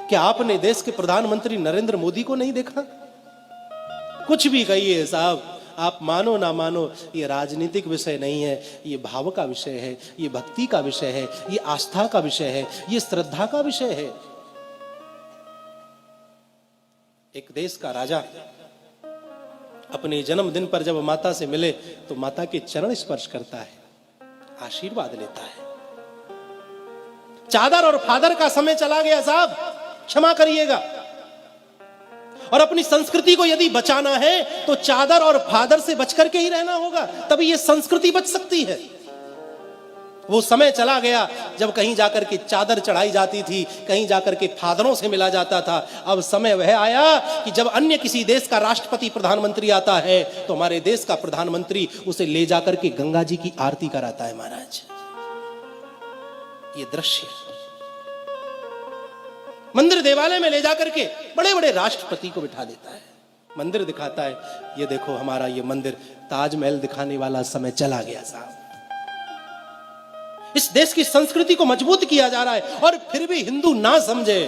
क्या आपने देश के प्रधानमंत्री नरेंद्र मोदी को नहीं देखा? कुछ भी कहिए साहब, आप मानो ना मानो, ये राजनीतिक विषय नहीं है, ये भाव का विषय है, ये भक्ति का विषय है, ये आस्था का विषय है, ये श्रद्धा का विषय है। एक देश का राजा अपने जन्मदिन पर जब माता से मिले तो माता के चरण स्पर्श करता है, आशीर्वाद लेता है। चादर और फादर का समय चला गया साहब, क्षमा करिएगा। और अपनी संस्कृति को यदि बचाना है तो चादर और फादर से बचकर के ही रहना होगा, तभी ये संस्कृति बच सकती है। वो समय चला गया जब कहीं जाकर के चादर चढ़ाई जाती थी, कहीं जाकर के फादरों से मिला जाता था। अब समय वह आया कि जब अन्य किसी देश का राष्ट्रपति प्रधानमंत्री आता है तो हमारे देश का प्रधानमंत्री उसे ले जाकर के गंगा जी की आरती कराता है। महाराज, ये दृश्य मंदिर देवालय में ले जाकर के बड़े बड़े राष्ट्रपति को बिठा देता है, मंदिर दिखाता है, ये देखो हमारा ये मंदिर, ताजमहल दिखाने वाला समय चला गया साहब। इस देश की संस्कृति को मजबूत किया जा रहा है और फिर भी हिंदू ना समझे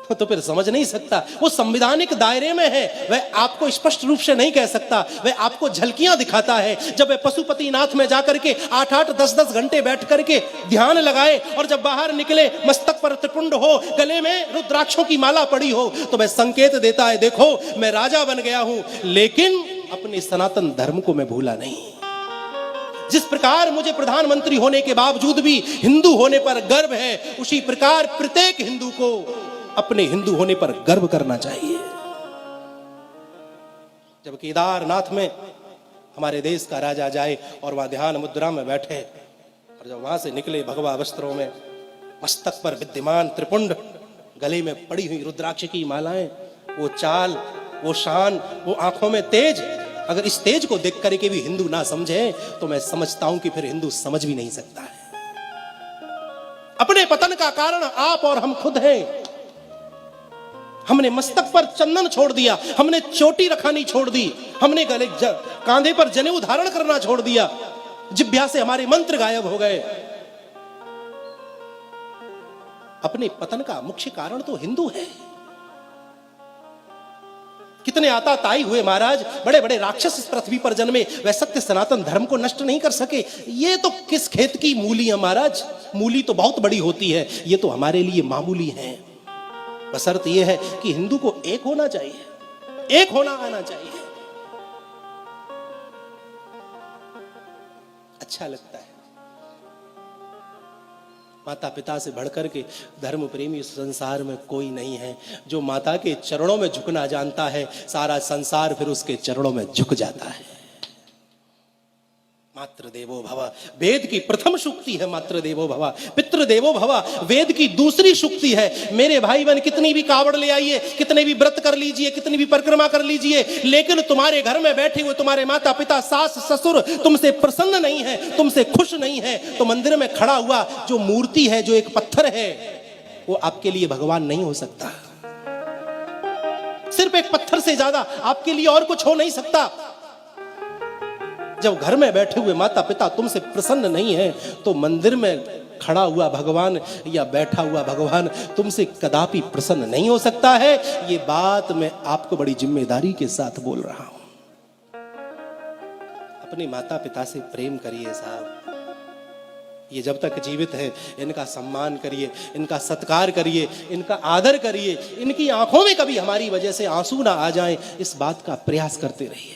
तो फिर समझ नहीं सकता। वो संवैधानिक दायरे में है, वह आपको स्पष्ट रूप से नहीं कह सकता, वह आपको झलकियां दिखाता है। जब वह पशुपतिनाथ में जाकर के 8-8, 10-10 घंटे बैठ करके ध्यान लगाए और जब बाहर निकले मस्तक पर त्रिपुंड हो, गले में रुद्राक्षों की माला पड़ी हो, तो वह संकेत देता है, देखो मैं राजा बन गया हूं लेकिन अपने सनातन धर्म को मैं भूला नहीं। जिस प्रकार मुझे प्रधानमंत्री होने के बावजूद भी हिंदू होने पर गर्व है, उसी प्रकार प्रत्येक हिंदू को अपने हिंदू होने पर गर्व करना चाहिए। जब केदारनाथ में हमारे देश का राजा जाए और वहां ध्यान मुद्रा में बैठे और जब वहां से निकले भगवा वस्त्रों में, मस्तक पर विद्यमान त्रिपुंड, गले में पड़ी हुई रुद्राक्ष की मालाएं, वो चाल, वो शान, वो आंखों में तेज, अगर इस तेज को देख करके भी हिंदू ना समझे तो मैं समझता हूं कि फिर हिंदू समझ भी नहीं सकता है। अपने पतन का कारण आप और हम खुद हैं। हमने मस्तक पर चंदन छोड़ दिया, हमने चोटी रखानी छोड़ दी, हमने गले कांधे पर जनेऊ धारण करना छोड़ दिया, जिह्वा से हमारे मंत्र गायब हो गए। अपने पतन का मुख्य कारण तो हिंदू है। कितने आताताई हुए महाराज, बड़े बड़े राक्षस इस पृथ्वी पर जन्मे, वह सत्य सनातन धर्म को नष्ट नहीं कर सके। ये तो किस खेत की मूली है महाराज, मूली तो बहुत बड़ी होती है, ये तो हमारे लिए मामूली है। बशर्त यह है कि हिंदू को एक होना चाहिए, एक होना आना चाहिए। अच्छा लगता है, माता पिता से बढ़कर के धर्म प्रेमी इस संसार में कोई नहीं है। जो माता के चरणों में झुकना जानता है, सारा संसार फिर उसके चरणों में झुक जाता है। मातृ देवो भव, वेद की प्रथम सूक्ति है मातृ देवो भव, पितृ देवो भव वेद की दूसरी सूक्ति है। मेरे भाई बहन, कितनी भी कावड़ ले आइए, कितने भी व्रत कर लीजिए, कितनी भी परिक्रमा कर लीजिए, लेकिन तुम्हारे घर में बैठे हुए तुम्हारे माता पिता, सास ससुर तुमसे प्रसन्न नहीं है, तुमसे खुश नहीं है, तो मंदिर में खड़ा हुआ जो मूर्ति है, जो एक पत्थर है, वो आपके लिए भगवान नहीं हो सकता। सिर्फ एक पत्थर से ज्यादा आपके लिए और कुछ हो नहीं सकता। जब घर में बैठे हुए माता पिता तुमसे प्रसन्न नहीं है तो मंदिर में खड़ा हुआ भगवान या बैठा हुआ भगवान तुमसे कदापि प्रसन्न नहीं हो सकता है। ये बात मैं आपको बड़ी जिम्मेदारी के साथ बोल रहा हूं। अपने माता पिता से प्रेम करिए साहब, ये जब तक जीवित है इनका सम्मान करिए, इनका सत्कार करिए, इनका आदर करिए, इनकी आंखों में कभी हमारी वजह से आंसू ना आ जाएं, इस बात का प्रयास करते रहिए।